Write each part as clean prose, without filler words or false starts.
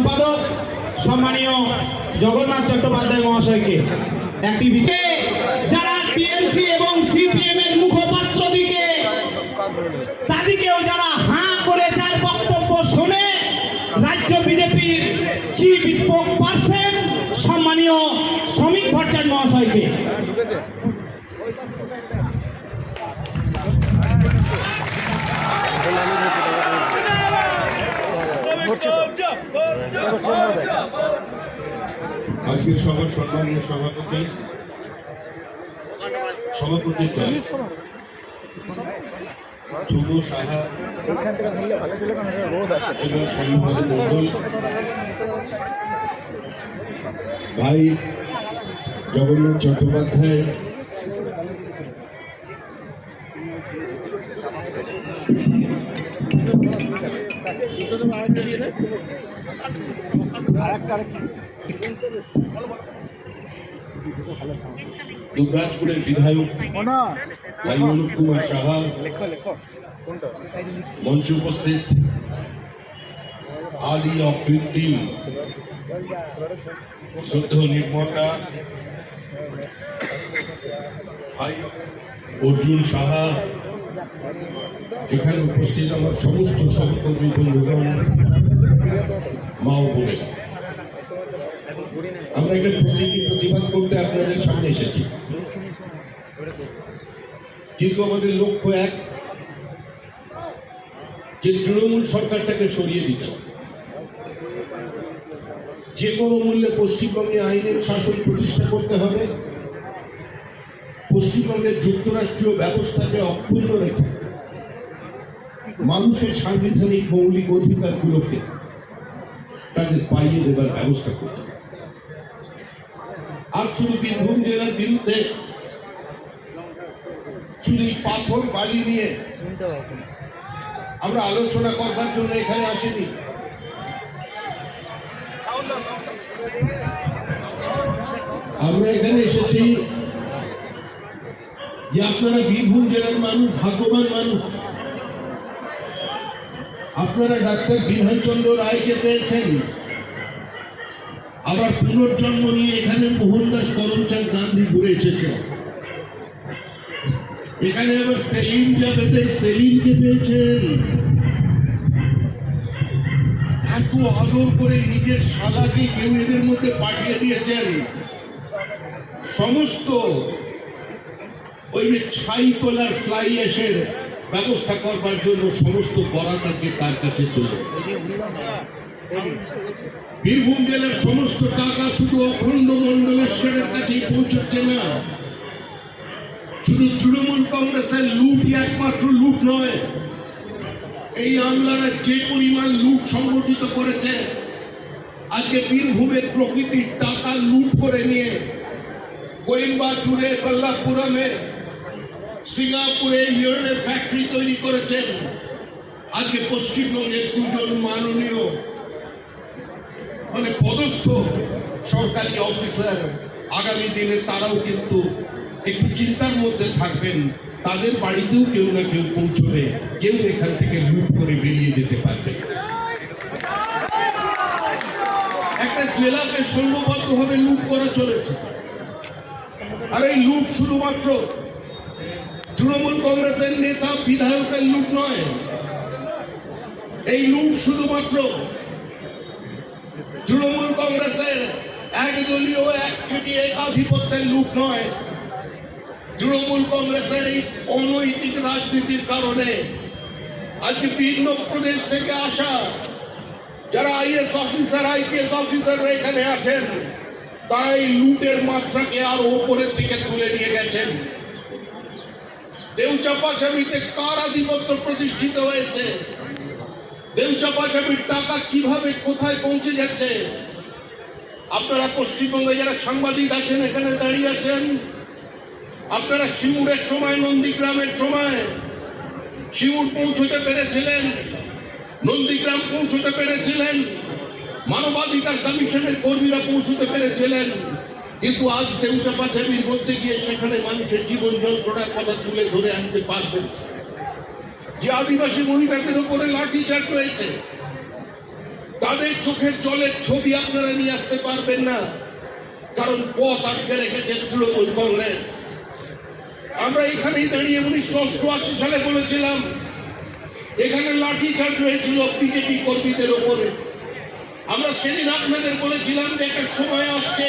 সম্পাদক সম্মানীয় জগন্নাথ চট্টোপাধ্যায় মহাশয়কে একটি বিশেষ যারা টিএমসি এবং সিপিএম এর মুখপাত্র দিকে তাদেরকেও যারা হাঁ করে যার বক্তব্য শুনে রাজ্য বিজেপির চিফ স্পোক পারসন সম্মানীয় শ্রমিক ভট্টাচার্য মহাশয়কে আজকের সভার সম্মানীয় সভাপতি ধ্রুব সাহা এবং সম্পাদক মণ্ডল ভাই জগন্নাথ চট্টোপাধ্যায়, দুবরাজপুরের বিধায়ক ভাই অনুপ কুমার সাহা, মঞ্চে উপস্থিত আদি অকৃত্রিম শ্রদ্ধেয় নির্মাতা ভাই অর্জুন সাহা, এখানে উপস্থিত আমার সমস্ত সহকর্মী বন্ধুগণ, মা ও বোনেরা, আমরা এটা প্রতিবাদ করতে আপনাদের সামনে এসেছি, কিন্তু আমাদের লক্ষ্য এক, যে তৃণমূল সরকারটাকে সরিয়ে দিতে হবে। যে কোনো মূল্যে পশ্চিমবঙ্গে আইনের শাসন প্রতিষ্ঠা করতে হবে, পশ্চিমবঙ্গের যুক্তরাষ্ট্রীয় ব্যবস্থাকে অক্ষুণ্ণ রেখে মানুষের সাংবিধানিক মৌলিক অধিকারগুলোকে তাদের পাইয়ে দেবার ব্যবস্থা করতে হবে। আর শুধু বীরভূম জেলার বিরুদ্ধে শুধু পাথর বালি নিয়ে আমরা আলোচনা করবার জন্য এখানে আসিনি। আমরা এখানে এসেছি যে আপনারা বীরভূম জেলার মানুষ, ভাগ্যবান মানুষ, আপনারা ডাক্তার বিধানচন্দ্র রায়কে পেয়েছেন, আবার পুনর্জন্ম নিয়ে এখানে মোহনদাস করমচাঁদ গান্ধী ঘুরে এসেছেন, এখানে আবার সেলিম জাভেদের সেলিমকে পেয়েছেন, এত আদর করে নিজের শালাকে কেউ এদের মধ্যে পাঠিয়ে দিয়েছেন। সমস্ত ওই যে ছাই তোলার ফ্লাই অ্যাশের ব্যবস্থা করবার জন্য সমস্ত বরাত আজকে তার কাছে চলে। বীরভূম জেলার সমস্ত টাকা শুধু অখণ্ড মণ্ডলেশ্বরের কাছেই পৌঁছচ্ছে না। শুধু তৃণমূল কংগ্রেসের লুটই একমাত্র লুট নয়, এই আমলারা যে পরিমাণ লুট সংগঠিত করেছে, আজকে বীরভূমের প্রকৃতির টাকা লুট করে নিয়ে কোয়েম্বাটুরে, বল্লাপুরমে, সিঙ্গাপুরে ইউরেনিয়াম ফ্যাক্টরি তৈরি করেছেন। আজকে পশ্চিমবঙ্গের দুজন মাননীয় পদস্থ সরকারি অফিসার আগামী দিনে তারাও কিন্তু একটু চিন্তার মধ্যে থাকবেন, তাদের বাড়িতেও কেউ না কেউ পৌঁছবে, কেউ এখান থেকে লুট করে বেরিয়ে যেতে পারবে। একটা জেলাকে সংঘবদ্ধভাবে লুট করা চলেছে, আর এই লুট শুধুমাত্র তৃণমূল কংগ্রেসের নেতা বিধায়কের লুট নয়, এই লুট শুধুমাত্র তৃণমূল কংগ্রেসের একদলীয় একচেটি একাধিপত্যের লুট নয়, তৃণমূল কংগ্রেসের এই অনৈতিক রাজনীতির কারণে আজকে বিভিন্ন প্রদেশ থেকে আসা যারা আইএস অফিসার, আইপিএস অফিসাররা এখানে আছেন, তারা এই লুটের মাত্রাকে আরো উপরের দিকে তুলে নিয়ে গেছেন। দেউচাপাচামিতে কার আধিপত্য প্রতিষ্ঠিত হয়েছে, দেউচাপাচামির টাকা কিভাবে কোথায় পৌঁছে যাচ্ছে, আপনারা পশ্চিমবঙ্গে যারা সাংবাদিক আছেন, এখানে দাঁড়িয়ে আছেন, আপনারা সিঙ্গুরের সময়, নন্দীগ্রামের সময় সিঙ্গুর পৌঁছতে পেরেছিলেন, নন্দীগ্রাম পৌঁছতে পেরেছিলেন, মানবাধিকার কমিশনের কর্মীরা পৌঁছতে পেরেছিলেন, কিন্তু আজ দেউচাপাচামির মধ্যে গিয়ে সেখানে মানুষের জীবন যন্ত্রণার কথা তুলে ধরে আনতে পারবেন। যে আদিবাসী মহিলাদের উপরে লাঠিচার্জ হয়েছে, তাদের চোখের জলের ছবি আপনারা নিয়ে আসতে পারবেন না, কারণ পথ আটকে রেখেছে তৃণমূল কংগ্রেস। আমরা এখানেই দাঁড়িয়ে 1988 সালে বলেছিলাম, এখানে লাঠিচার্জ হয়েছিল বিজেপি কর্মীদের ওপরে। আমরা সেদিন আপনাদের বলেছিলাম যে একটা সময় আসছে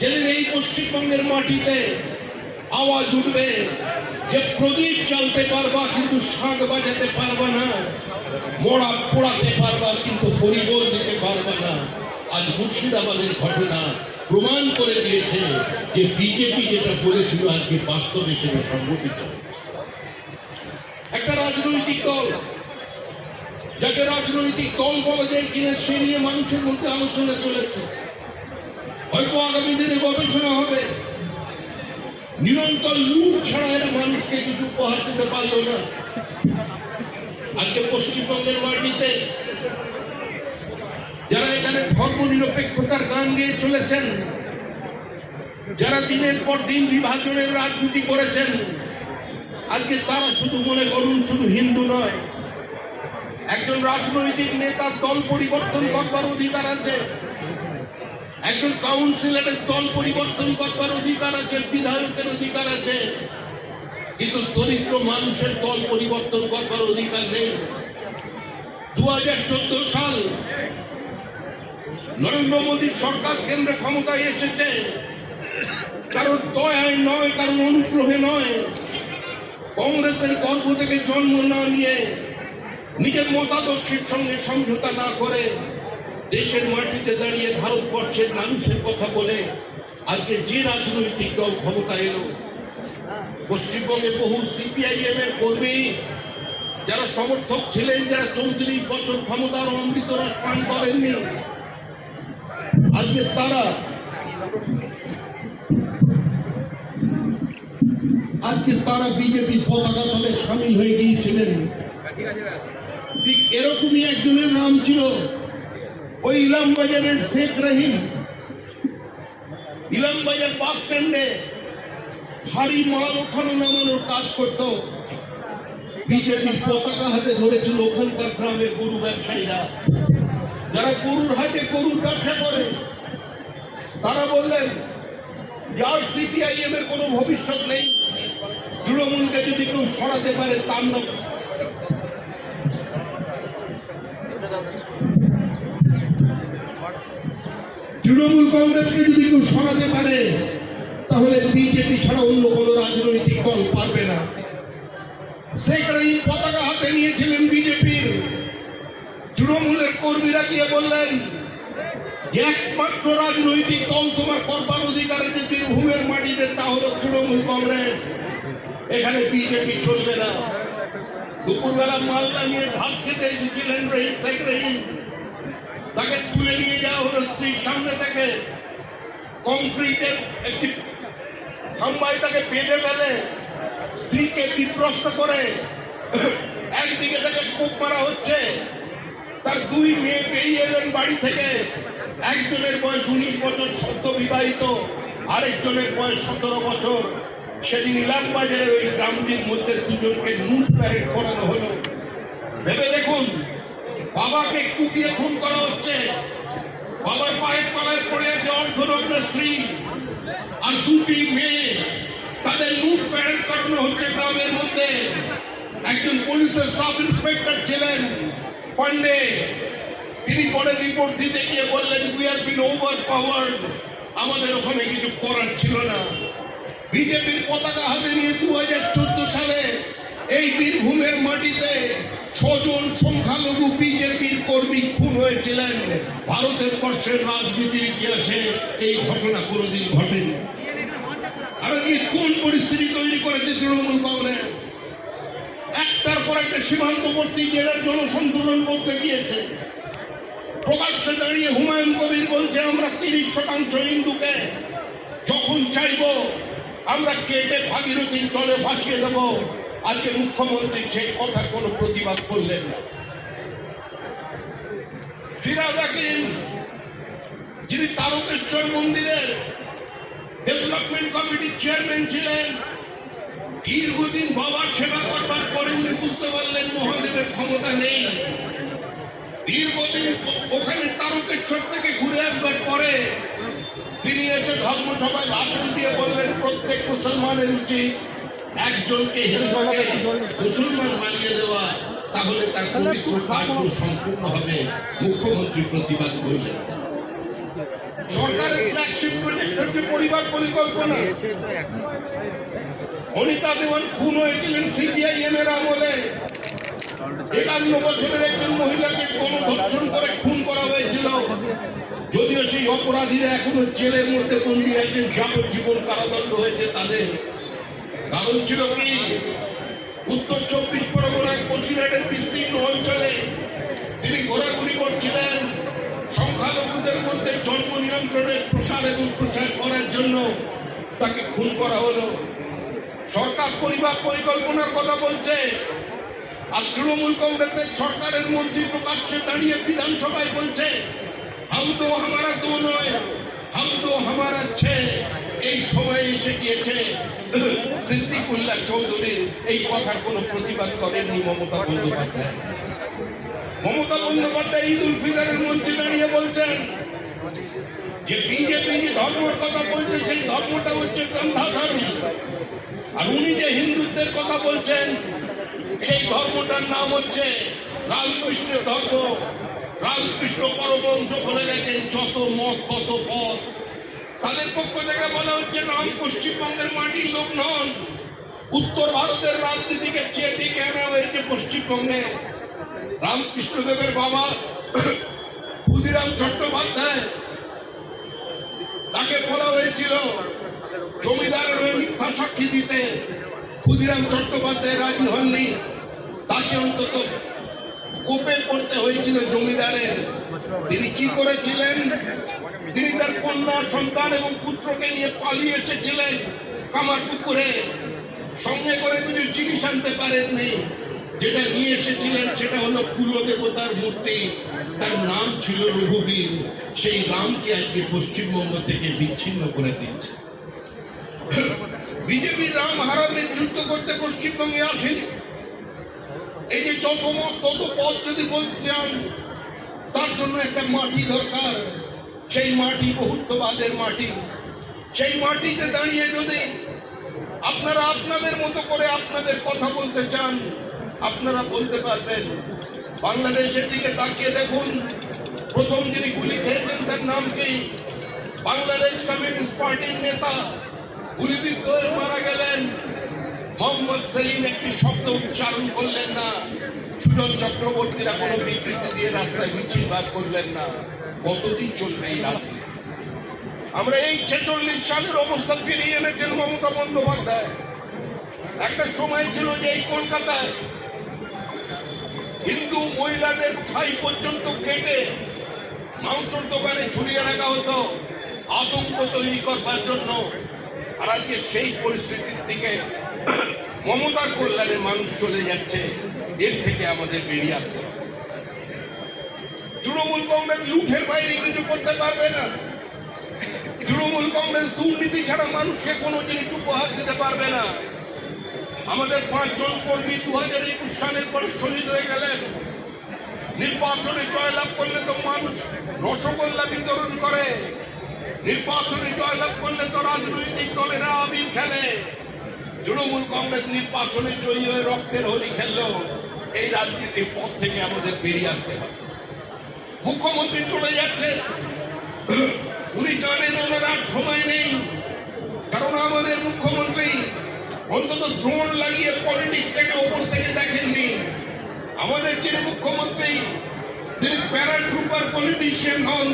যেদিন এই পশ্চিমবঙ্গের মাটিতে আওয়াজ উঠবে যে প্রদীপ জ্বালতে পারবা কিন্তু শাঁখ বাজাতে পারবা না, মোড়া পোড়াতে পারবা কিন্তু পরিবল দিতে পারবা না। আজ মুর্শিদাবাদের ঘটনা প্রমাণ করে দিয়েছে যে বিজেপি যেটা বলেছিল আজকে বাস্তবে সেটা সংগঠিত হচ্ছে। একটা রাজনৈতিক দল, যাকে রাজনৈতিক দল বলা যায় কিনা সে নিয়ে মানুষের মধ্যে আলোচনা চলেছে, হয়তো আগামী দিনে গবেষণা হবে। নিরন্তর লুট ছাড়া এরা মানুষকে কিছু উপহার দিতে পারল না। আজকে পশ্চিমবঙ্গের মাটিতে যারা এখানে ধর্মনিরপেক্ষতার গান গেয়ে চলেছেন, যারা দিনের পর দিন বিভাজনের রাজনীতি করেছেন, আজকে তারা শুধু মনে করুন শুধু হিন্দু নয়, একজন রাজনৈতিক নেতার দল পরিবর্তন করবার অধিকার আছে, একজন কাউন্সিলরের দল পরিবর্তন করবার অধিকার আছে, বিধায়কের অধিকার আছে, কিন্তু দরিদ্র মানুষের দল পরিবর্তন করবার অধিকার নেই। 2014 সাল নরেন্দ্র মোদীর সরকার কেন্দ্রে ক্ষমতায় এসেছে কারণ দয়ায় নয়, কারণ অনুগ্রহে নয়, কংগ্রেসের গর্ভ থেকে জন্ম না নিয়ে, নিজের মতাদর্শের সঙ্গে সমঝোতা না করে দেশের মাটিতে দাঁড়িয়ে ভারতবর্ষের মানুষের কথা বলে আজকে যে রাজনৈতিক দল ক্ষমতায় এলো, পশ্চিমবঙ্গে বহু সিপিআইএম এর কর্মী যারা সমর্থক ছিলেন, যারা 34 বছর ক্ষমতার অমৃত রস পান করেননি, আজকে তারা বিজেপির পতাকা তলে সামিল হয়ে গিয়েছিলেন। ঠিক এরকমই একজনের নাম ছিল ওই ইলামবাজারের শেখ রহিম। ইলামবাজার বাস স্ট্যান্ডে ভারী মাল ওঠানো নামানোর কাজ করত, বিজেপির পতাকা হাতে ধরেছিল ওখানকার গ্রামের গরু ব্যবসায়ীরা, যারা গরুর হাটে গরুর ব্যবসা করে। তারা বললেন যার সিপিআইএম এর কোনো ভবিষ্যৎ নেই, তৃণমূলকে যদি কেউ সরাতে পারে তার নাম। তৃণমূল কংগ্রেসকে যদি কেউ সরাতে পারে তাহলে বিজেপি ছাড়া অন্য কোনো রাজনৈতিক দল পারবে না। সেখানেই পতাকা হাতে নিয়েছিলেন বিজেপির। তৃণমূলের কর্মীরা গিয়ে বললেন একমাত্র রাজনৈতিক দল তোমার করবার অধিকার আছে বীরভূমের মাটিতে, তা হলো তৃণমূল কংগ্রেস, এখানে বিজেপি চলবে না। দুপুরবেলা মালদা নিয়ে ভাত খেতে এসেছিলেন রহিম, শেখ রহিম, তাকে তুলে নিয়ে যাওয়া হলো স্ত্রীর সামনে থেকে, কংক্রিটের একটি খাম্বায় তাকে বেঁধে ফেলে, স্ত্রীকে বিপ্রস্ত করে, একদিকে তাকে কোপ মারা হচ্ছে। তার 2 মেয়ে বেরিয়ে এলেন বাড়ি থেকে, একজনের বয়স 19 বছর সদ্য বিবাহিত, আরেকজনের বয়স 17 বছর। সেদিন ইলামবাজারের ওই গ্রামটির মধ্যে দুজনকে নুট প্যারেড করানো হলো। ভেবে দেখুন, বাবাকে কুপিয়ে খুন করা হচ্ছে, বাবার পায়ের তলায় পড়ে আছে অর্ধনগ্ন স্ত্রী, আর 2টি মেয়ে, তাদের নুট প্যারেড করানো হচ্ছে গ্রামের মধ্যে। একজন পুলিশের সাব ইন্সপেক্টর ছিলেন পান্ডে, তিনি পরে রিপোর্ট দিতে গিয়ে বললেন we have been over powered, আমাদের ওখানে কিছু করার ছিল না। বিজেপির পতাকা হাতে নিয়ে 2014 সালে এই বীরভূমের মাটিতে 6 জন সংখ্যালঘু বিজেপির কর্মী খুন হয়েছিলেন। ভারতের বর্ষের রাজনীতির ইতিহাসে এই ঘটনা কোনোদিন ঘটেনি। আর কোন পরিস্থিতি তৈরি করেছে তৃণমূল কংগ্রেস? একটার পর একটা সীমান্তবর্তী জেলার জনসংতুলন করতে গিয়েছে। প্রকাশ্যে দাঁড়িয়ে হুমায়ুন কবির বলছে আমরা 30% হিন্দুকে যখন চাইব আমরা কেটে ভাগীরথীর জলে ভাসিয়ে দেব। আজকে মুখ্যমন্ত্রী সেই কথা কোনো প্রতিবাদ করলেন না। ফিরাদ হাকিম, যিনি তারকেশ্বর মন্দিরের ডেভেলপমেন্ট কমিটির চেয়ারম্যান ছিলেন, দীর্ঘদিন বাবার সেবা করবার পরে উনি বুঝতে পারলেন মহাদেবের ক্ষমতা নেই। দীর্ঘদিন ওখানে তারকেশ্বর থেকে ঘুরে আসবার পরে তিনি এসে ধর্মসভায় ভাষণ দিয়ে বললেন প্রত্যেক মুসলমানের উচিত একজনকে হিন্দুকে মুসলমান বানিয়ে দেওয়া, তাহলে তার পবিত্র কার্য সম্পূর্ণ হবে। মুখ্যমন্ত্রী প্রতিবাদ করলেন। সরকারের ফ্ল্যাগশিপ প্রজেক্ট হচ্ছে পরিবার পরিকল্পনা। অনিতা দেওয়ান খুন হয়েছিলেন সিপিআইএম এর আমলে। 51 বছরের একজন মহিলাকে গণধর্ষণ করে খুন করা হয়েছিল, যদিও সেই অপরাধীরা এখনো জেলের মধ্যে বন্দী হয়েছেন, যাবজ্জীবন কারাদণ্ড হয়েছে তাদের। কারণ ছিল কি, উত্তর 24 পরগনার বসিরহাটের বিস্তীর্ণ অঞ্চলে তিনি ঘোরাঘুরি করছিলেন। সংখ্যালঘুদের মধ্যে জন্ম নিয়ন্ত্রণের প্রসার এবং প্রচার করার জন্য তাকে খুন করা হলো। সরকার পরিবার পরিকল্পনার কথা বলছে, আর তৃণমূল কংগ্রেসের সরকারের মন্ত্রী প্রকাশ্যে দাঁড়িয়ে বিধানসভায় বলছে হাম তো হামারা দো নয়, হাম তো হামারা ছে। এই সময় এসে গিয়েছে সিদ্দিকুল্লাহ চৌধুরীর এই কথার কোনো প্রতিবাদ করেননি মমতা বন্দ্যোপাধ্যায়। মমতা বন্দ্যোপাধ্যায় ঈদ উল ফিতরের মঞ্চে দাঁড়িয়ে বলছেন যে বিজেপি যে ধর্মের কথা বলছে সেই ধর্মটা হচ্ছে গন্ধা ধর্ম, আর উনি যে হিন্দুত্বের কথা বলছেন সেই ধর্মটার নাম হচ্ছে রামকৃষ্ণের ধর্ম। রামকৃষ্ণ পরমহংস বলে গেছেন যত মত তত পথ। তাদের পক্ষ থেকে বলা হচ্ছে রাম পশ্চিমবঙ্গের মাটির লোক নন, উত্তর ভারতের রাজনীতিকে চেয়ে ডেকে আনা হয়েছে পশ্চিমবঙ্গে। রামকৃষ্ণদেবের বাবা ক্ষুদিরাম চট্টোপাধ্যায়, তাকে বলা হয়েছিল জমিদারের হয়ে মিথ্যা সাক্ষী দিতে। ক্ষুদিরাম চট্টোপাধ্যায় রাজি হননি, তাকে অন্তত কোপে পড়তে হয়েছিল জমিদারের। তিনি কি করেছিলেন? তিনি তার কন্যা সন্তান এবং পুত্রকে নিয়ে পালিয়ে এসেছিলেন কামারপুকুরে। সঙ্গে করে কিছু জিনিস আনতে পারেননি। যেটা নিয়ে এসেছিলেন সেটা হলো কুলদেবতার মূর্তি, তার নাম ছিল রঘুবীর। সেই রামকে আজকে পশ্চিমবঙ্গ থেকে বিচ্ছিন্ন করে দিচ্ছে। বিজেপি রাম হারামের যুদ্ধ করতে পশ্চিমবঙ্গে আসেনি। এই যে যত মত তত পথ যদি বলতে চান, তার জন্য একটা মাটি দরকার। সেই মাটি বহুত্ববাদের মাটি। সেই মাটিতে দাঁড়িয়ে যদি আপনারা আপনাদের মতো করে আপনাদের কথা বলতে চান, আপনারা বলতে পারবেন। বাংলাদেশের দিকে তাকিয়ে দেখুন, প্রথম যিনি গুলি খেয়েছেন তার নাম কি? বাংলাদেশ কমিউনিস্ট পার্টির নেতা, গুলিবিদ্ধ হয়ে মারা গেলেন। মোহাম্মদ সেলিম একটি শব্দ উচ্চারণ করলেন না। সুজন চক্রবর্তীরা কোনো বিবৃতি দিয়ে রাস্তায় মিছিল বার করলেন না। কতদিন চলবে এই রাজনীতি? আমরা এই 46 সালের অবস্থা ফিরিয়ে এনেছেন মমতা বন্দ্যোপাধ্যায়। একটা সময় ছিল যে এই কলকাতায় হিন্দু মহিলাদের ঠাই পর্যন্ত কেটে মাংসের দোকানে ঝুলিয়ে রাখা হতো আতঙ্ক তৈরি করবার জন্য। আর আজকে সেই পরিস্থিতির দিকে মমতার কল্যাণে মানুষ চলে যাচ্ছে। এর থেকে আমাদের বেরিয়ে আসতে হবে। তৃণমূল কংগ্রেস লুঠের বাইরে কিছু করতে পারবে না। তৃণমূল কংগ্রেস দুর্নীতি ছাড়া মানুষকে কোনো জিনিস উপহার দিতে পারবে না। আমাদের 5 জন কর্মী 2021 সালের পরে শহীদ হয়ে গেলেন। নির্বাচনে জয়লাভ করলে তো মানুষ রসগোল্লা বিতরণ করে, নির্বাচনে জয়লাভ করলে তো রাজনৈতিক দলেরা আবির খেলে। তৃণমূল কংগ্রেস নির্বাচনে জয়ী হয়ে রক্তের হোলি খেললো। এই রাজনীতির পথ থেকে আমাদের বেরিয়ে আসতে হবে। মুখ্যমন্ত্রী চলে যাচ্ছে, উনি জানেন ওনার আর সময় নেই। কারণ আমাদের মুখ্যমন্ত্রী অন্তত ড্রোন লাগিয়ে পলিটিক্সটাকে ওপর থেকে দেখেননি। আমাদের যিনি মুখ্যমন্ত্রী তিনি প্যারাট্রুপার পলিটিশিয়ান হন।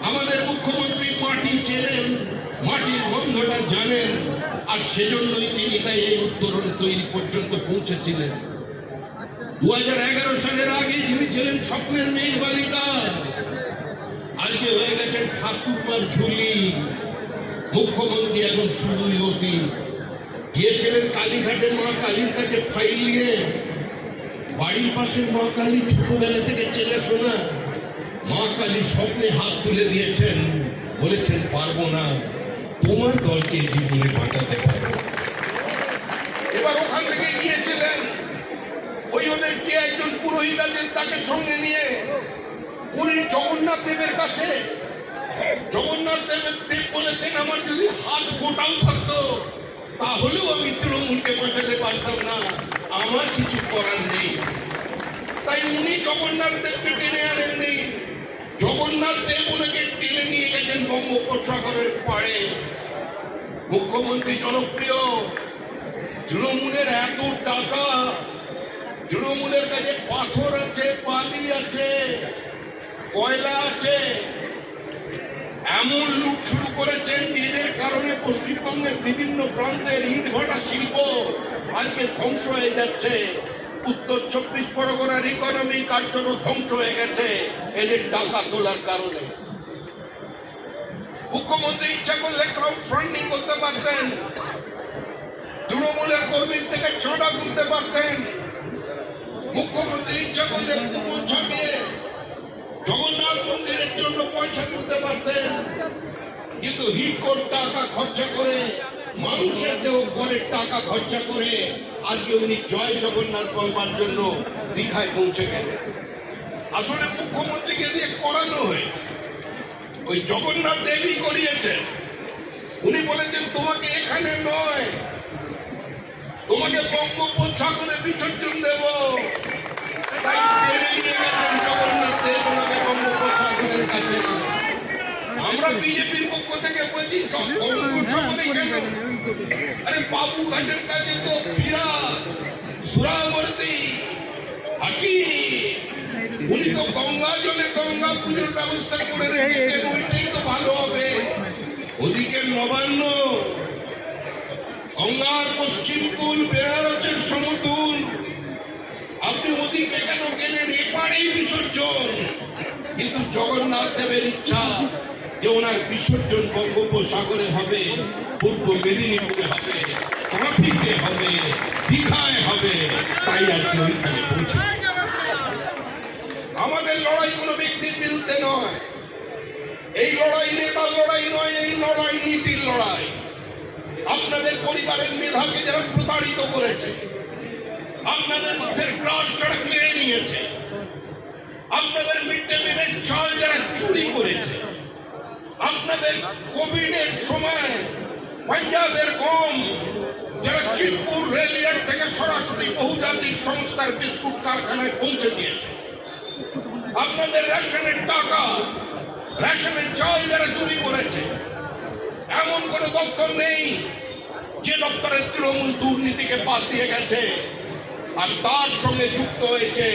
আমাদের মুখ্যমন্ত্রী মাটি চেনেন, মাটির গন্ধটা জানেন, আর সেজন্যই তিনি তাই এই উত্তরণ তৈরি পর্যন্ত পৌঁছেছিলেন। 2011 সালের আগে যিনি ছিলেন স্বপ্নের মেঘ বালিকা, আজকে হয়ে গেছেন ঠাকুরমার ঝুলি। মুখ্যমন্ত্রী এখন শুধুই অতি। গিয়েছিলেন কালীঘাটে মা কালীর কাছে ফাইল নিয়ে। বাড়ির পাশের মা কালী ছোটবেলা থেকে চেনা শোনা। মা কালী স্বপ্নে হাত তুলে দিয়েছেন, বলেছেন পারবো না, তোমার দলকে জীবনে বাঁচাতে পারবো। এবার ওখান থেকে গিয়েছিলেন ওই ওদেরকে একজন পুরোহিত আছেন, তাকে সঙ্গে নিয়ে পুরীর জগন্নাথ দেবের কাছে জগন্নাথ দেব বলেছেন, আমার যদি হাত গোটাও থাকতো তাহলেও আমি তৃণমূলকে বাঁচাতে পারতাম না, আমার কিছু করার নেই। তাই উনি জগন্নাথ দেবকে টেনে আনেননি, জগন্নাথ দেব ওনাকে টেনে নিয়ে গেছেন বঙ্গোপসাগরের পাড়ে। মুখ্যমন্ত্রী জনপ্রিয়, তৃণমূলের এত টাকা, তৃণমূলের কাছে পাথর আছে, বালি আছে, কয়লা আছে, এমন লুট শুরু করেছেন এদের কারণে পশ্চিমবঙ্গের বিভিন্ন প্রান্তের ইট ভাটা শিল্প আজকে ধ্বংস হয়ে যাচ্ছে। উত্তর 24 পরগনার ইকোনমি কার্যত ধ্বংস হয়ে গেছে এদের টাকা তোলার কারণে। মুখ্যমন্ত্রী ইচ্ছা করলে ক্রাউড ফান্ডিং করতে পারতেন, তৃণমূলের কর্মীর থেকে চাঁদা তুলতে পারতেন, মুখ্যমন্ত্রী ইচ্ছা করলে কুকুর ছাপিয়ে জগন্নাথ মন্দিরের জন্য পয়সা তুলতে পারতেন, কিন্তু হিটকোর টাকা খরচা করে, মানুষের দেহ করের টাকা খরচা করে আজকে উনি জয় জগন্নাথ বলবার জন্য দীঘায় পৌঁছে গেলেন। আসলে মুখ্যমন্ত্রীকে দিয়ে করানো হয়েছে, ওই জগন্নাথ দেবী করিয়েছেন। উনি বলেছেন তোমাকে এখানে নয়, তোমাকে বঙ্গোপসাগরে বিসর্জন দেব, তাই টেনে নিয়ে গেছেন জগন্নাথ দেব ওনাকে বঙ্গোপসাগরের কাছে। আমরা বিজেপির পক্ষ থেকে বলছি বঙ্গোপসাগরে কেন? আরে বাবুঘাটের কাছে তো বিরাট সুরাবর্তী উনি তো গঙ্গা জলে গঙ্গা পুজোর ব্যবস্থা করে রেখেছেন, ওইটাই তো ভালো হবে। ওদিকে নবান্ন, গঙ্গার পশ্চিম কুল, বেনারসের সমতুল, আপনি ওদিকে কেন গেলেন? এপারেই বিসর্জন। কিন্তু জগন্নাথ দেবের ইচ্ছা যে ওনার বিসর্জন বঙ্গোপসাগরে হবে, পূর্ব মেদিনীপুরে হবে, কাঁথিতে হবে, দীঘায় হবে, তাই আজকে ওইখানে পৌঁছে। আমাদের লড়াই কোনো ব্যক্তির বিরুদ্ধে নয়, এই লড়াই নেতার লড়াই নয়, এই লড়াই নীতির লড়াই। আপনাদের পরিবারের মেধাকে যারা প্রতারিত করেছে, আপনাদের মুখের গ্রাস যারা কেড়ে নিয়েছে, আপনাদের মিড ডে মিলের চাল যারা চুরি করেছে, আপনাদের কোভিডের সময় পাঞ্জাবের গম যারা চিতপুর রেলওয়ে থেকে সরাসরি বহুজাতিক সংস্থার বিস্কুট কারখানায় পৌঁছে দিয়েছে, আপনাদের রেশনের টাকা, রেশনের চাল যারা চুরি করেছে, এমন কোন দপ্তর নেই যে দপ্তরের তৃণমূল দুর্নীতিকে বাদ দিয়ে গেছে। আর তার সঙ্গে যুক্ত হয়েছে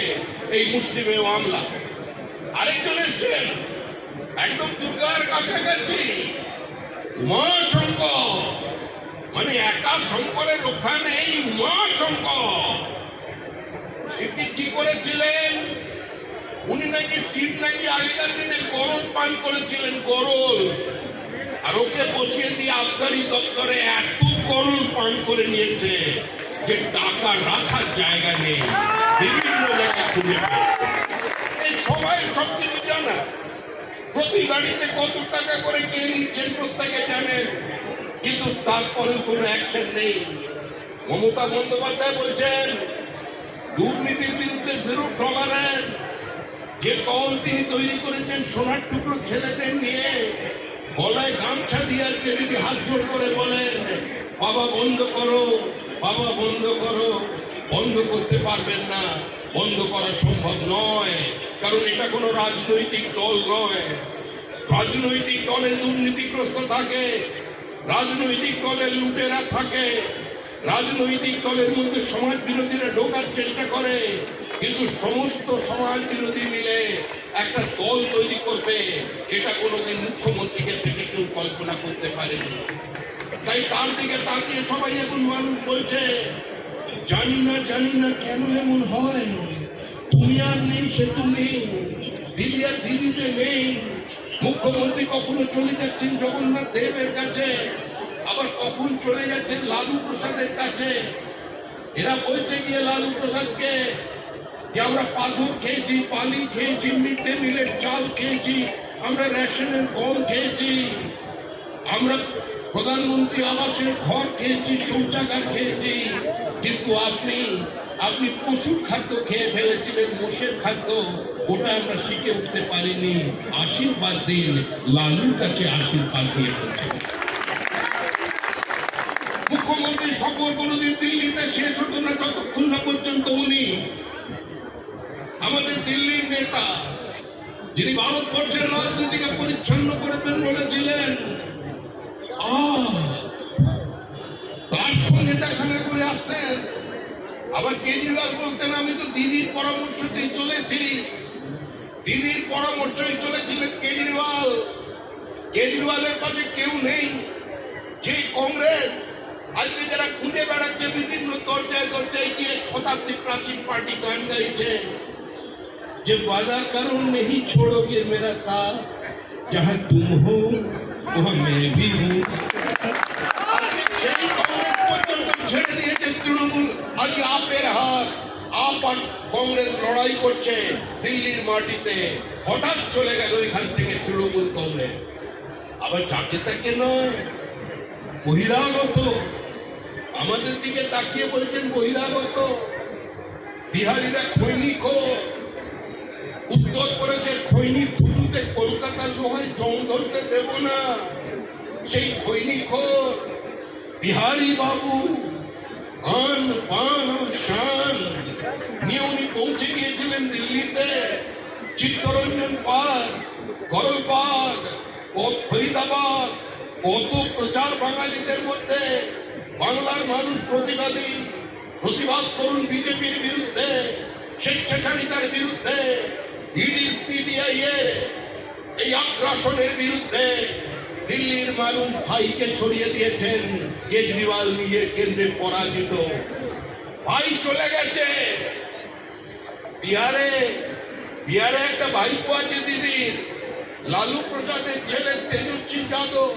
এই মুসলিমে মামলা। আরেকজন এসছেন একদম দুর্গার কাছাকাছি, মা শঙ্কর, মানে একা শঙ্করের রক্ষা নেই, মা শঙ্কর। সেটি কি করেছিলেন? উনি নাকি শিব নাকি আগেকার দিনে গরল পান করেছিলেন, গরল, আর ওকে বসিয়ে দিয়ে আবগারি দপ্তরে এত গরল পান করে নিয়েছে যে টাকা রাখার জায়গা নেই, বিভিন্ন জায়গায় খুঁজে পেয়েছে। এই সবাই সবকিছু জানা, প্রতি গাড়িতে কত টাকা করে কে নিচ্ছেন প্রত্যেকে জানেন, কিন্তু তারপরে কোনো অ্যাকশন নেই। মমতা বন্দ্যোপাধ্যায় বলছেন দুর্নীতির বিরুদ্ধে জিরো টলারেন্স। যে দল তিনি তৈরি করেছেন সোনার টুকরো ছেলেদের নিয়ে, গলায় গামছা দিয়ে আজকে যদি হাত জোড় করে বলেন বাবা বন্ধ করো, বাবা বন্ধ করো, বন্ধ করতে পারবেন না, বন্ধ করা সম্ভব নয়। কারণ এটা কোনো রাজনৈতিক দল নয়। রাজনৈতিক দলে দুর্নীতিগ্রস্ত থাকে, রাজনৈতিক দলের লুটেরা থাকে, রাজনৈতিক দলের মধ্যে সমাজ বিরোধীরা ঢোকার চেষ্টা করে, কিন্তু সমস্ত সমাজ বিরোধী মিলে একটা দল তৈরি করবে, এটা কোনোদিন মুখ্যমন্ত্রীকে থেকে কেউ কল্পনা করতে পারেনি। তাই তার দিকে তাকিয়ে সবাই এখন মানুষ বলছে জানি না কেন এমন হয়, তুমি আর নেই সে তুমি, দিদি আর দিদিতে নেই। মুখ্যমন্ত্রী কখনো চলে যাচ্ছেন জগন্নাথ দেবের কাছে, আবার কখন চলে যাচ্ছেন লালু প্রসাদের কাছে। এরা বলছে গিয়ে লালু প্রসাদকে যে আমরা পাথর খেয়েছি, পানি খেয়েছি, মিড ডে মিলের চাল খেয়েছি, আমরা রেশনের গম খেয়েছি, আমরা প্রধানমন্ত্রী আবাসের ঘর খেয়েছি, শৌচাগার খেয়েছি, কিন্তু আপনি আপনি পশুর খাদ্য খেয়ে ফেলেছিলেন, মোষের খাদ্য, ওটা আমরা শিখে উঠতে পারিনি। আশীর্বাদ দিন, লালুর কাছে আশীর্বাদ দিয়ে বলছেন। মুখ্যমন্ত্রী সফর কোনোদিন দিল্লিতে শেষ হতো না যতক্ষণ না পর্যন্ত উনি আমাদের দিল্লির নেতা, যিনি ভারতবর্ষের রাজনীতিকে পরিচ্ছন্ন করবেন বলেছিলেন, তার সঙ্গে দেখা না করে আসতেন। আবার কেজরিওয়াল বলতেন, আমি তো দিদির পরামর্শতেই চলেছি। দিদির পরামর্শই চলেছিলেন কেজরিওয়াল। কেজরিওয়ালের পাশে কেউ নেই। যে কংগ্রেস আজকে যারা খুঁজে বেড়াচ্ছে বিভিন্ন দরজায় দরজায় গিয়ে শতাব্দী প্রাচীন পার্টি গান গাইছে যে वादा करो नहीं छोड़ोगे मेरा साथ, जहां तुम हो वहां मैं भी हूं। সেই কংগ্রেস পর্যন্ত ছেড়ে দিয়েছে তৃণমূল। আজকে আপের হাত, আপ আর কংগ্রেস লড়াই করছে দিল্লির মাটিতে। হঠাৎ চলে গেল এখান থেকে তৃণমূল কংগ্রেস। আবার যাকে তাকে নয়, বহিরাগত। আমাদের দিকে তাকিয়ে বলছেন বহিরাগত। বিহারিরা খৈনিখোর। উত্তর প্রদেশের খৈনির থুতুতে কলকাতার লোহায় জং ধরতে দেব না। সেই খৈনিখোর বিহারি বাবু আন পান আর শান নিয়ে উনি পৌঁছে গিয়েছিলেন দিল্লিতে। চিত্তরঞ্জন পার্ক, করল পার্ক, ফরিদাবাদ, কত প্রচার বাঙালিদের মধ্যে। বাংলার মানুষ প্রতিবাদ করুন বিজেপির বিরুদ্ধে, স্বেচ্ছাচারিতার বিরুদ্ধে, ইডি সিবিআই এর এই আগ্রাসনের বিরুদ্ধে। দিল্লির মানুষ ভাইকে সরিয়ে দিয়েছেন। কেজরিওয়াল নিজের কেন্দ্রে পরাজিত। ভাই চলে গেছে বিহারে। বিহারে একটা ভাইপো আছে দিদির, লালু প্রসাদের ছেলে তেজস্বী যাদব।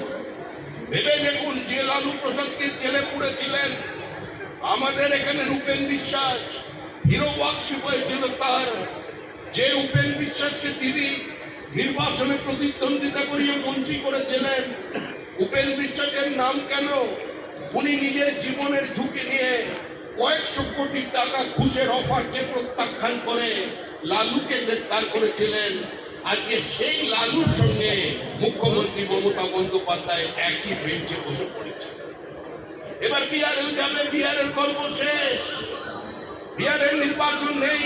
ভেবে দেখুন, যে লালু প্রসাদকে জেলে পুড়েছিলেন আমাদের এখানে রূপেন বিশ্বাস, হিরো ওয়ার্কশিপ হয়েছিল তার। যে উপেন বিশ্বাসকে দিদি নির্বাচনে প্রতিদ্বন্দ্বিতা করিয়ে মন্ত্রী করেছিলেন। উপেন বিশ্বাসের নাম কেন? উনি নিজের জীবনের ঝুঁকি নিয়ে কয়েকশো কোটি টাকা ঘুষের অফারকে প্রত্যাখ্যান করে লালুকে গ্রেফতার করেছিলেন। আজকে সেই লালুর সঙ্গে মুখ্যমন্ত্রী মমতা বন্দ্যোপাধ্যায় একই বেঞ্চে বসে পড়েছে। এবার বিহারেও যাবে, বিহারের গল্প শেষ। বিহারের নির্বাচন নেই।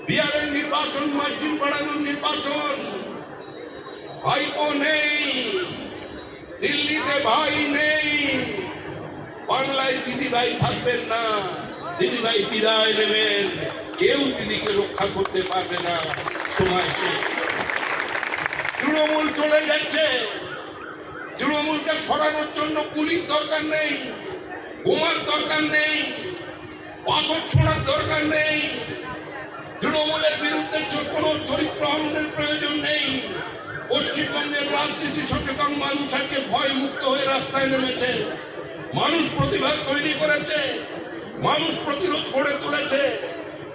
বিহারের নির্বাচন মার্জিন বাড়ানোর নির্বাচন। ভাইপো নেই, দিল্লিতে ভাই নেই, বাংলায় দিদি ভাই থাকবেন না। দিদি ভাই বিদায় নেবেন, কেউ দিদিকে রক্ষা করতে পারবে না। সময় শেষ। তৃণমূল চলে যাচ্ছে। তৃণমূলকে সরানোর জন্য পুলিশ দরকার নেই, বোমার দরকার নেই, পাথর ছোড়ার দরকার নেই। তৃণমূলের বিরুদ্ধে কোন চরিত্র হননের প্রয়োজন নেই। পশ্চিমবঙ্গের রাজনীতি সচেতন মানুষ আজকে ভয় মুক্ত হয়ে রাস্তায় নেমেছে। মানুষ প্রতিবাদ তৈরি করেছে, মানুষ প্রতিরোধ গড়ে তুলেছে।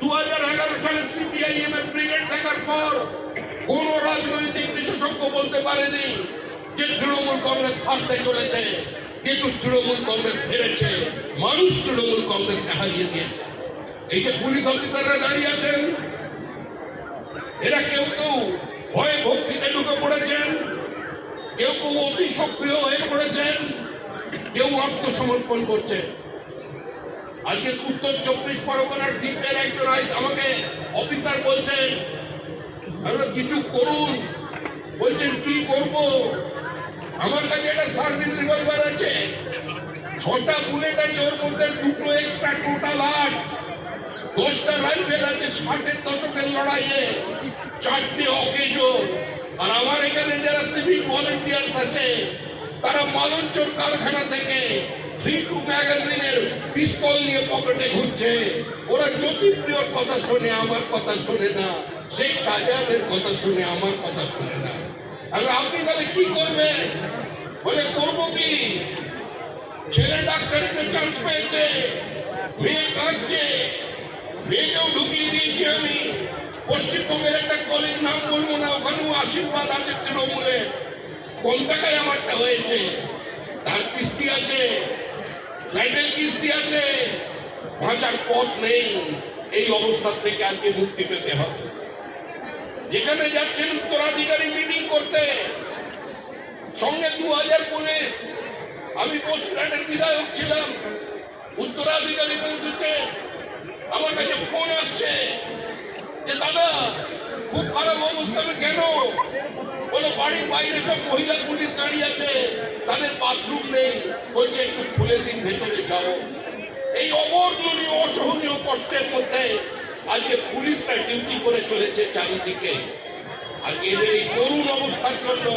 2011 সালে সিপিআইএম এর ব্রিগেড দেখার পর কোন রাজনৈতিক বিশেষজ্ঞ বলতে পারেনি যে তৃণমূল কংগ্রেস হারতে চলেছে, কিন্তু তৃণমূল কংগ্রেস হেরেছে। মানুষ তৃণমূল কংগ্রেসকে হারিয়ে দিয়েছে। এই যে পুলিশ অফিসাররা দাঁড়িয়ে আছেন, এরা কেউ কেউ ভয়ে ভক্তিতে ঢুকে পড়েছেন, কেউ কেউ অতি সক্রিয় হয়ে পড়েছেন, কেউ আত্মসমর্পণ করছে। আজকে উত্তর 24 পরগনার দ্বীপের একজন আমাকে অফিসার বলছেন, কিছু করুন। বলছেন কি করব? আমার কাছে একটা সার্ভিস রিভলভার আছে, 6টা বুলেট আছে, ওর মধ্যে 2টো এক্সট্রা, টোটাল 8। 10টা রাইফেল আছে 60-এর দশকের লড়াইয়ে, 4টে অকেজো। আর আমার এখানে যারা সিভিক ভলেন্টিয়ার্স আছে তারা মালঞ্চর কারখানা থেকে 3-2 ম্যাগাজিনের পিস্তল নিয়ে পকেটে ঘুরছে। ওরা জ্যোতিপ্রিয়র কথা শোনে, আমার কথা শোনে না। শেখ শাহজাহানের কথা শুনে, আমার কথা শুনে না। আর আপনি তাহলে কি করবেন? বলে করবো কি? ছেলে ডাক্তারিতে চান্স পেয়েছে, মেয়ে কাঁদছে, মেয়েকেও ঢুকিয়ে দিয়েছি আমি। পশ্চিমবঙ্গের একটা কলেজ, নাম বলবো না, ওখানেও আশীর্বাদ আছে তৃণমূলের। কম টাকায় আমারটা হয়েছে, তার কিস্তি আছে, ফ্লাইটের কিস্তি আছে, বাঁচার পথ নেই। এই অবস্থা থেকে আজকে মুক্তি পেতে হবে। যেখানে যাচ্ছেন উত্তরাধিকারী মিটিং করতে, সঙ্গে 2000 পুলিশ। আমি বসিরহাটের বিধায়ক ছিলাম, উত্তরাধিকারী পৌঁছেছে, আমার কাছে ফোন আসছে যে দাদা খুব খারাপ অবস্থা। কেন? বলো বাড়ির বাইরে সব মহিলা পুলিশ দাঁড়িয়ে আছে, তাদের বাথরুম নেই, বলছে একটু খুলে দিন, ভেতরে যাবো। এই অবর্ণনীয় অসহনীয় কষ্টের মধ্যে আজকে পুলিশরা ডিউটি করে চলেছে চারিদিকে। আজকে এদের এই করুণ অবস্থার জন্য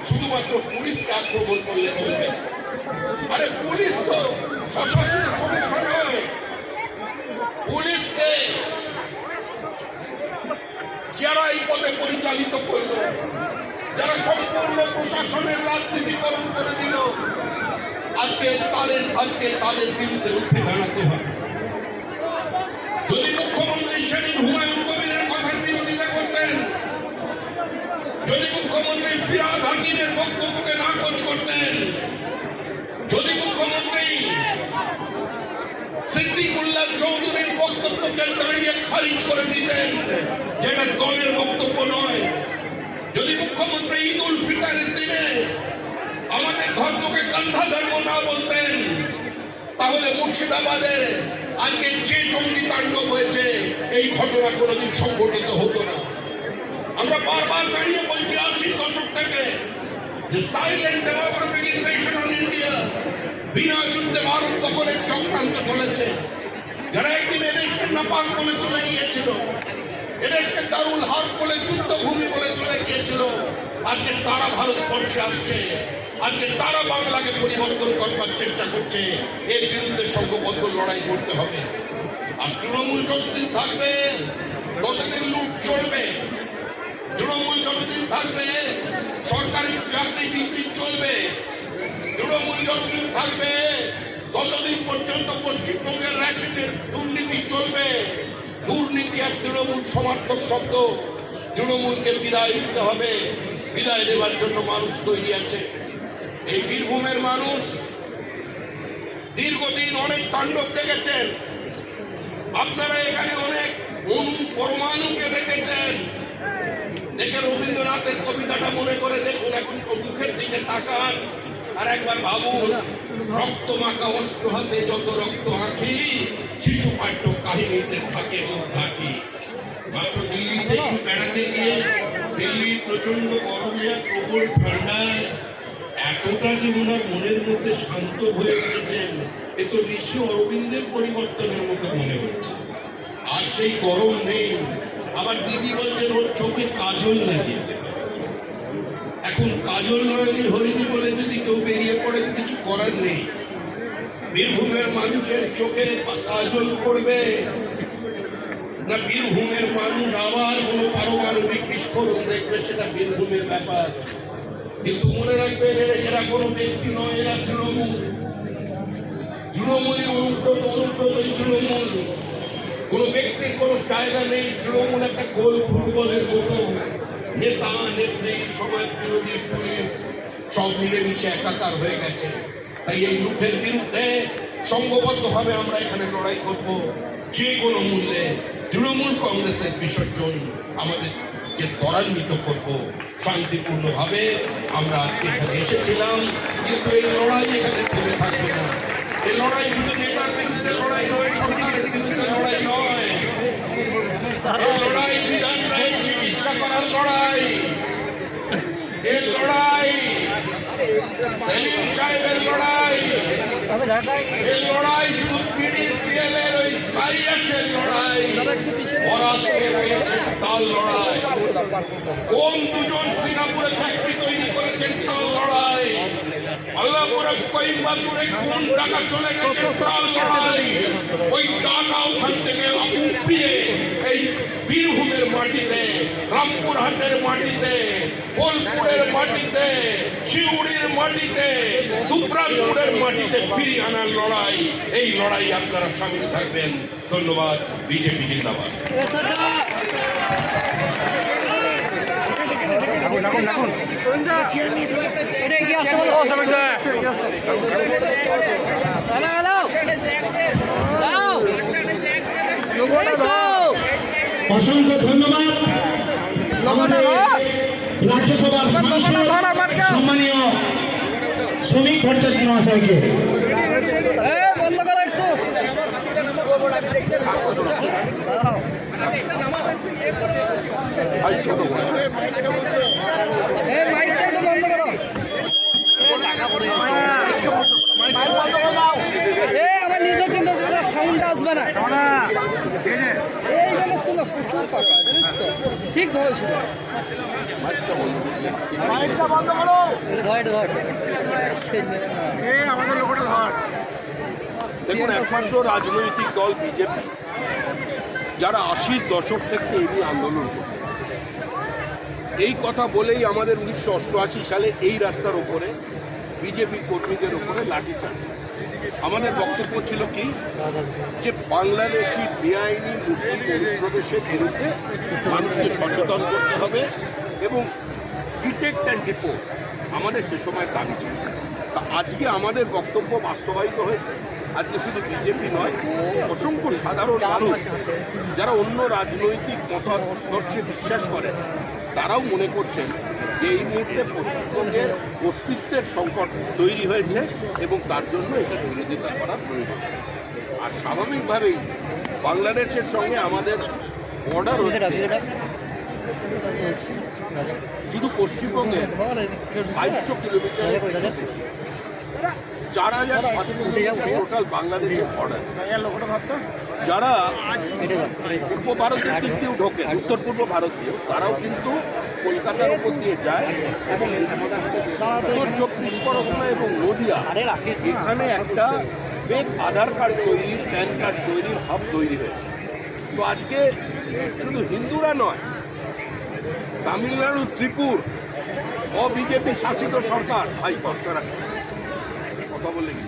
শুধুমাত্র পুলিশকে আক্রমণ করলে চলবে না। আরে পুলিশ তো সশস্ত্র সংস্থা নয়। পুলিশকে যারা এই পথে পরিচালিত করলো, যারা সম্পূর্ণ প্রশাসনের রাজনীতিকরণ করে দিল, আজকে তাদের বিরুদ্ধে উঠে দাঁড়াতে হবে। যদি মুখ্যমন্ত্রী সেদিন হুমায়ুন কবিরের কথার বিরোধিতা করতেন, যদি মুখ্যমন্ত্রী ফিরহাদ হাকিমের বক্তব্যকে নাকচ করতেন, যদি মুখ্যমন্ত্রী সিদ্দিকুল্লাহ চৌধুরীর বক্তব্যকে দাঁড়িয়ে খারিজ করে দিতেন, যেটা দলের বক্তব্য নয়, যদি মুখ্যমন্ত্রী ঈদ উল ফিতরের দিনে আমাদের ধর্মকে কান্ধা ধর্ম না বলতেন, তাহলে মুর্শিদাবাদের আজকে যে জঙ্গি তাণ্ডব হয়েছে এই ঘটনা কোনোদিন সংঘটিত হতো না। আমরা বারবার দাঁড়িয়ে বলছি 80 দশক থেকে যে silent demographic invasion on India, বিনা যুদ্ধে ভারত দখলের চক্রান্ত চলেছে। যারা একদিন এদেশকে নাপাক বলে চলে গিয়েছিল, এদেশকে দারুল হার্ব বলে যুদ্ধভূমি বলে চলে গিয়েছিল, আজকে তারা ভারতবর্ষে আসছে, আজকে তারা বাংলাকে পরিবর্তন করবার চেষ্টা করছে। এর বিরুদ্ধে সংঘবদ্ধ লড়াই করতে হবে। আর তৃণমূল যতদিন থাকবে ততদিন লুট চলবে। তৃণমূল যতদিন থাকবে সরকারি চাকরি বিক্রি চলবে। তৃণমূল যতদিন থাকবে ততদিন পর্যন্ত পশ্চিমবঙ্গের রেশনের দুর্নীতি চলবে। দুর্নীতি আর তৃণমূল সমার্থক শব্দ। তৃণমূলকে বিদায় দিতে হবে। বিদায় দেওয়ার জন্য মানুষ তৈরি আছে। এই বীরভূমের মানুষ দীর্ঘদিন অনেক তাণ্ডব দেখেছেন। আপনারা এখানে অনেক অণু পরমাণুকে দেখেছেন। দেখে রবীন্দ্রনাথের কবিতাটা মনে করে দেখুন, এখন মুখের দিকে তাকান আর একবার ভাবুন, রক্ত মাখা অস্ত্র হাতে যত রক্ত আঁখি, শিশু পাঠ্য কাহিনীতে থাকে মুখ ঢাকি। মাত্র দিল্লিতে একটু বেড়াতে গিয়ে দিল্লির প্রচন্ড গরমে আর প্রবল ঠান্ডায় এতটা যে ওনার মনের মধ্যে শান্ত হয়ে উঠেছেন, এ তো ঋষি অরবিন্দের পরিবর্তনের মতো মনে হচ্ছে। আর সেই গরম নেই। আবার দিদি বলছেন ওর চোখে কাজল লাগিয়ে দেবে। এখন কাজল নয়নি হরিণী বলে যদি কেউ বেরিয়ে পড়ে, কিছু করার নেই। বীরভূমের মানুষের চোখে কাজল পড়বে না বীরভূমের মানুষ আবার কোনো পারমাণবিক বিস্ফোরণ দেখবে, সেটা বীরভূমের ব্যাপার। কিন্তু মনে রাখবেন, এরা কোনো ব্যক্তি নয়, এরা তৃণমূল। তৃণমূলই অনুব্রতই তৃণমূল। কোন ব্যক্তির কোন জায়গা নেই। তৃণমূল একটা গোল ফুটবলের মতো। নেতা নেত্রী সমাজ বিরোধী পুলিশ সব মিলেমিশে একাকার হয়ে গেছে। তাই এই লুটের বিরুদ্ধে সংঘবদ্ধভাবে আমরা এখানে লড়াই করব। যে কোনো মূল্যে তৃণমূল কংগ্রেসের বিসর্জন আমাদেরকে ত্বরান্বিত করব। শান্তিপূর্ণভাবে আমরা আজকে এখানে এসেছিলাম, কিন্তু এই লড়াই এখানে থেমে থাকবে না। এই লড়াই শুধু নেতার বিরুদ্ধে লড়াই নয়, সরকারের বিরুদ্ধে লড়াই নয়। এই লড়াই বিধান রায় চিকিৎসা করার লড়াই। এই লড়াই সেলিম সাহেবের লড়াই। এই লড়াই শুধু PDCL এর ওই সাইয়াসের লড়াই, তার লড়াই। কোন দুজন সিঙ্গাপুরে ফ্যাক্টরি তৈরি করেছেন তার লড়াই। আল্লাহপুরে কোয়েম্বাটুরে কোন টাকা চলে গেছে তার লড়াই। ওই টাকা ওখান থেকে উপড়িয়ে এই বীরভূমের মাটিতে, রামপুরহাটের মাটিতে, বোলপুরের মাটিতে, শিউড়ির মাটিতে, দুবরাজপুরের মাটিতে ফিরিয়ে আনার লড়াই। এই লড়াই আপনারা সামনে থাকবেন। ধন্যবাদ। বিজেপি জিন্দাবাদ। Hello. অসংখ্য ধন্যবাদ আমাদের রাজ্যসভার সাংসদ সম্মানীয় শ্রমিক ভট্টাচার্য মহাশয়কে। বন্ধ করো একটু। মাইকটা একটু বন্ধ করো। আমার নিজের কিন্তু সাউন্ডটা আসবে না। এইভাবে তোমরা প্রচুর পাকা, জানিস তো? ঠিক ধরেছিল। দেখুন, একমাত্র রাজনৈতিক দল বিজেপি যারা 80-র দশক থেকে এই নিয়ে আন্দোলন করছে, এই কথা বলেই আমাদের 1988 সালে এই রাস্তার উপরে বিজেপি কর্মীদের উপরে লাঠিচার্জ। আমাদের বক্তব্য ছিল কি, যে বাংলাদেশি বেআইনি মুসলিম অনুপ্রবেশের বিরুদ্ধে মানুষকে সচেতন করতে হবে এবং ডিটেক্ট অ্যান্ড ডিপোর্ট আমাদের সে সময় দাবি ছিল। তা আজকে আমাদের বক্তব্য বাস্তবায়িত হয়েছে। আজকে শুধু বিজেপি নয়, অসংখ্য সাধারণ মানুষ যারা অন্য রাজনৈতিক মতাদর্শে বিশ্বাস করেন, তারাও মনে করছেন যে এই মুহূর্তে পশ্চিমবঙ্গের অস্তিত্বের সংকট তৈরি হয়েছে এবং তার জন্য এটা বিরোধিতা করা প্রয়োজন। আর স্বাভাবিকভাবেই বাংলাদেশের সঙ্গে আমাদের বর্ডার হচ্ছে শুধু পশ্চিমবঙ্গে 500 কিলোমিটারের বেশি, 4,700 কিলোমিটার টোটাল বাংলাদেশের বর্ডার। যারা পূর্ব ভারতের দিক দিয়েও ঢোকে, উত্তর পূর্ব ভারতীয়, তারাও কিন্তু কলকাতার উপর দিয়ে যায় এবং উত্তর 24 পরগনা এবং নদিয়া, এখানে একটা ফেক আধার কার্ড তৈরি, প্যান কার্ড তৈরির হাব তৈরি হয়েছে। তো আজকে শুধু হিন্দুরা নয়, তামিলনাড়ু, ত্রিপুর অবিজেপি শাসিত সরকার, ভাই কষ্টারা কথা বললে কি,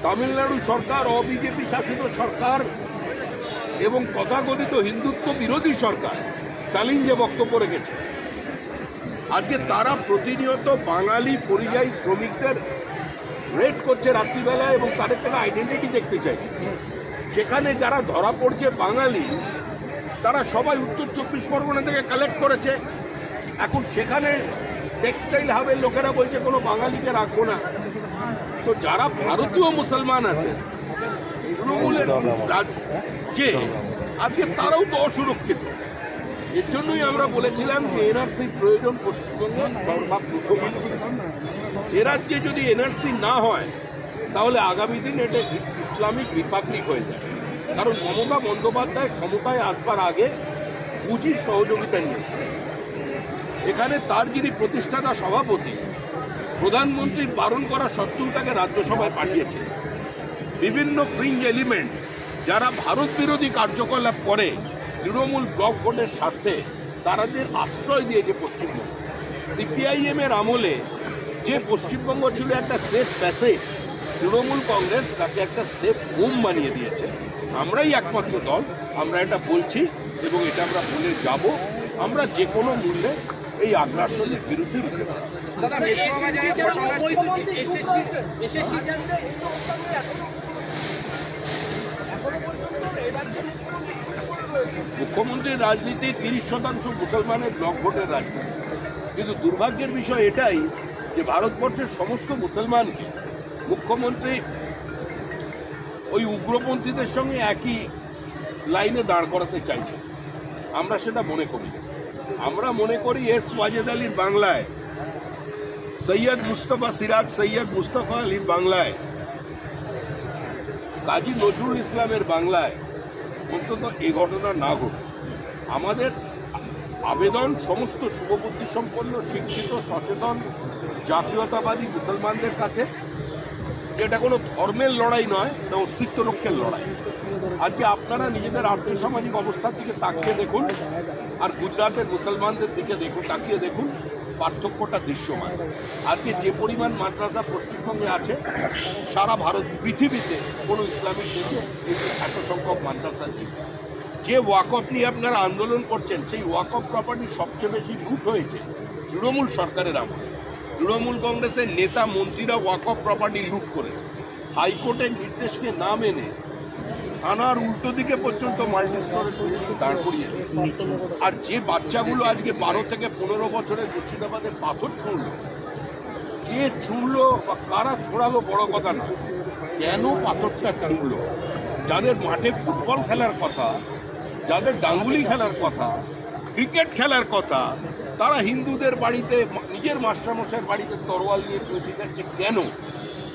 তামিলনাড়ু সরকার অবিজেপি শাসিত সরকার এবং তথাকথিত হিন্দুত্ব বিরোধী সরকার স্টালিন যে বক্তব্য রেখেছে, আজকে তারা প্রতিনিয়ত বাঙালি পরিযায়ী শ্রমিকদের রেড করছে রাত্রিবেলা এবং তাদের কোনো আইডেন্টিটি দেখতে চাইছে। সেখানে যারা ধরা পড়ছে বাঙালি, তারা সবাই উত্তর 24 পরগনা থেকে কালেক্ট করেছে। এখন সেখানে টেক্সটাইল হাবের লোকেরা বলছে কোনো বাঙালিকে রাখবো না। তো যারা ভারতীয় মুসলমান আছে তৃণমূলের রাজ্যে, আজকে তারাও তো অসুরক্ষিত। এর জন্যই আমরা বলেছিলাম যে এনআরসির প্রয়োজন পশ্চিমবঙ্গে মুখ্যমন্ত্রী। এ রাজ্যে যদি এনআরসি না হয় তাহলে আগামী দিন এটা ইসলামিক রিপাবলিক হয়েছে। কারণ মমতা বন্দ্যোপাধ্যায় ক্ষমতায় আসবার আগে পুঁজির সহযোগিতা নিয়ে এখানে তার যিনি প্রতিষ্ঠাতা সভাপতি, প্রধানমন্ত্রীর বারণ করা সত্ত্বেও তাকে রাজ্যসভায় পাঠিয়েছে। বিভিন্ন ফ্রিঞ্জ এলিমেন্ট যারা ভারত বিরোধী কার্যকলাপ করে তৃণমূল ব্লক ভোটের স্বার্থে, তারাদের আশ্রয় দিয়েছে পশ্চিমবঙ্গ। সিপিআইএম এর আমলে যে পশ্চিমবঙ্গ ছিল একটা সেফ প্যাসেজ, তৃণমূল কংগ্রেস তাকে একটা সেফ হোম বানিয়ে দিয়েছে। আমরাই একমাত্র দল, আমরা এটা বলছি এবং এটা আমরা বলে যাব। আমরা যে কোনো মূল্যে এই আগ্রাসনের বিরুদ্ধে রুখে দাঁড়াবো। মুখ্যমন্ত্রীর রাজনীতি 30% মুসলমানের ব্লক ভোটের রাজনীতি। কিন্তু দুর্ভাগ্যের বিষয় এটাই যে ভারতবর্ষের সমস্ত মুসলমানকে মুখ্যমন্ত্রী ওই উগ্রপন্থীদের সঙ্গে একই লাইনে দাঁড় করাতে চাইছে। আমরা সেটা মনে করি। আমরা মনে করি এস ওয়াজেদ আলীর বাংলায়, সৈয়দ মুস্তফা সিরাজ সৈয়দ মুস্তফা আলীর বাংলায়, কাজী নজরুল ইসলামের বাংলায় অন্তত এ ঘটনা না ঘটে। আমাদের আবেদন সমস্ত শুভবুদ্ধি সম্পন্ন, শিক্ষিত, সচেতন, জাতীয়তাবাদী মুসলমানদের কাছে, এটা কোনো ধর্মের লড়াই নয়, এটা অস্তিত্ব রক্ষার লড়াই। আজকে আপনারা নিজেদের আর্থসামাজিক অবস্থার দিকে তাকিয়ে দেখুন আর গুজরাটের মুসলমানদের দিকে তাকিয়ে দেখুন, পার্থক্যটা দৃশ্যমান। আজকে যে পরিমাণ মাদ্রাসা পশ্চিমবঙ্গে আছে, সারা ভারত পৃথিবীতে কোনো ইসলামিক দেশে এত সংখ্যক মাদ্রাসা নেই। যে ওয়াকফ নিয়ে আপনারা আন্দোলন করছেন, সেই ওয়াকফ প্রপার্টি সবচেয়ে বেশি লুট হয়েছে তৃণমূল সরকারের আমলে। তৃণমূল কংগ্রেসের নেতা মন্ত্রীরা ওয়াকফ প্রপার্টি লুট করেছে। হাইকোর্টের নির্দেশকে না মেনে থানার উল্টো দিকে পর্যন্ত মাল্টি স্টোরেজ দাঁড় করিয়ে দিয়েছে। আর যে বাচ্চাগুলো আজকে 12 থেকে 15 বছরের মুর্শিদাবাদে পাথর ছুঁড়লো, কে ছুঁড়লো বা কারা ছোড়ালো বড় কথা না, কেন পাথরটা ছুঁড়লো? যাদের মাঠে ফুটবল খেলার কথা, যাদের ডাঙ্গুলি খেলার কথা, ক্রিকেট খেলার কথা, তারা হিন্দুদের বাড়িতে, নিজের মাস্টারমশাইয়ের বাড়িতে তরোয়াল নিয়ে পৌঁছে যাচ্ছে কেন?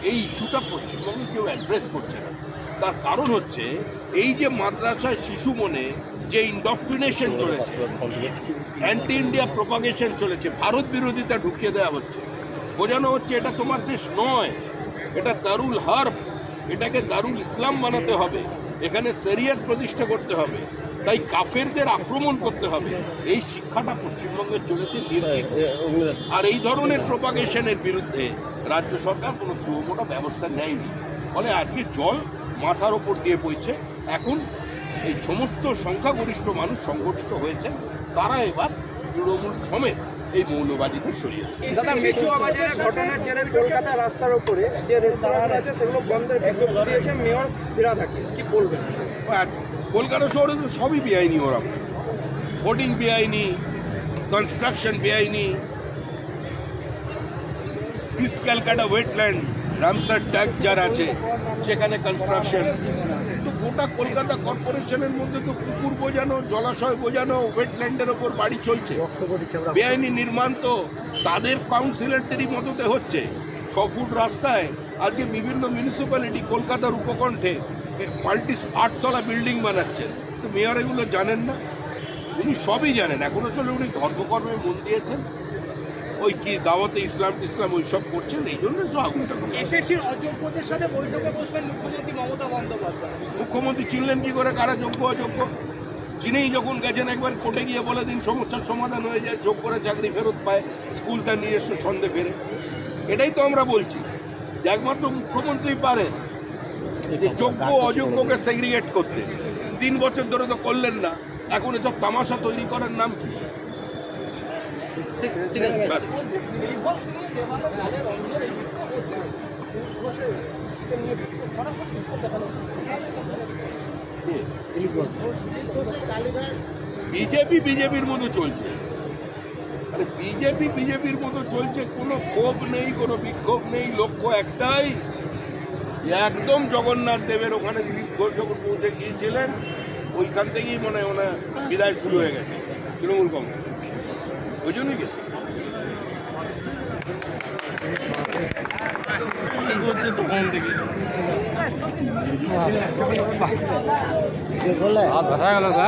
এই ইস্যুটা পশ্চিমবঙ্গে কেউ অ্যাড্রেস করছে না। তার কারণ হচ্ছে এই যে মাদ্রাসায় শিশু মনে যে ইন্ডক্ট্রিনেশন চলেছে, অ্যান্টি ইন্ডিয়া প্রপাগেশন চলেছে, ভারত বিরোধিতা ঢুকিয়ে দেওয়া হচ্ছে, বোঝানো হচ্ছে এটা তোমার দেশ নয়, এটা দারুল হার্ব, এটাকে দারুল ইসলাম বানাতে হবে, এখানে শরিয়ত প্রতিষ্ঠা করতে হবে, তাই কাফেরদের আক্রমণ করতে হবে। এই শিক্ষাটা পশ্চিমবঙ্গে চলেছে নির্ভীক। আর এই ধরনের প্রপাগেশনের বিরুদ্ধে রাজ্য সরকার কোনো সুমোটো ব্যবস্থা নেয়নি, ফলে আজকে জল মাথার ওপর দিয়ে বইছে। এখন এই সমস্ত সংখ্যাগরিষ্ঠ মানুষ সংগঠিত হয়েছে, তারা এবার তৃণমূল সমেত এই মৌলবাদীদের সরিয়ে দেবে। দাদা, মিঠু আবাজের ঘটনার জেরে কলকাতা রাস্তার উপরে যে রেস্তোরাঁ আছে সেগুলো বন্ধের বিজ্ঞপ্তি দিয়েছে মেয়র ফিরাদ হাকিম, কি বলবেন? আর কলকাতা শহরে তো সবই বেআইনি, ওরা হোর্ডিং বেআইনি, কনস্ট্রাকশন বেআইনি, east Calcutta wetland, Ramsar tax যার আছে সেখানে কনস্ট্রাকশন। তো গোটা কলকাতা কর্পোরেশনের মধ্যে তো পুকুর বোঝানো, জলাশয় বোঝানো, ওয়েটল্যান্ডের ওপর বাড়ি চলছে, বেআইনি নির্মাণ তো তাদের কাউন্সিলরদেরই মদতে হচ্ছে। 6 ফুট রাস্তায় আজকে বিভিন্ন মিউনিসিপ্যালিটি কলকাতার উপকণ্ঠে মাল্টি 8 তলা বিল্ডিং বানাচ্ছেন। তো মেয়র এগুলো জানেন না? উনি সবই জানেন। এখনো চলে উনি ধর্মকর্মে মন দিয়েছেন, ওই কি দাওয়াতে ইসলাম ওই সব করছেন, এই জন্য সব আগুনটা। এসএসসির অযোগ্যদের সাথে বৈঠকে বসবেন মুখ্যমন্ত্রী মমতা বন্দ্যোপাধ্যায়। মুখ্যমন্ত্রী চিনলেন কি করে কারা যোগ্য অযোগ্য? চিনেই যখন গেছেন একবার কোর্টে গিয়ে বলে দিন, সমস্যার সমাধান হয়ে যায়, যোগ্যরা চাকরি ফেরত পায়, স্কুল তার নিজস্ব ছন্দে ফেরে। এটাই তো আমরা বলছি যে একমাত্র মুখ্যমন্ত্রী পারেন যে যোগ্য অযোগ্যকে সেগ্রিগেট করতে। 3 বছর ধরে তো করলেন না, এখন এসব তামাশা তৈরি করার নাম কি? ঠিক আছে। ব্যাস। বিজেপির মতো চলছে। আরে বিজেপির মতো চলছে, কোনো ক্ষোভ নেই, কোনো বিক্ষোভ নেই, লক্ষ্য একটাই, একদম জগন্নাথ দেবের ওখানে দিলীপ ঘোষ যখন পৌঁছে গিয়েছিলেন, ওইখান থেকেই মনে হয় ওনার বিদায় শুরু হয়ে গেছে তৃণমূল কংগ্রেস, ওই জন্যই গেছে। হাত ব্যথা গেল গা।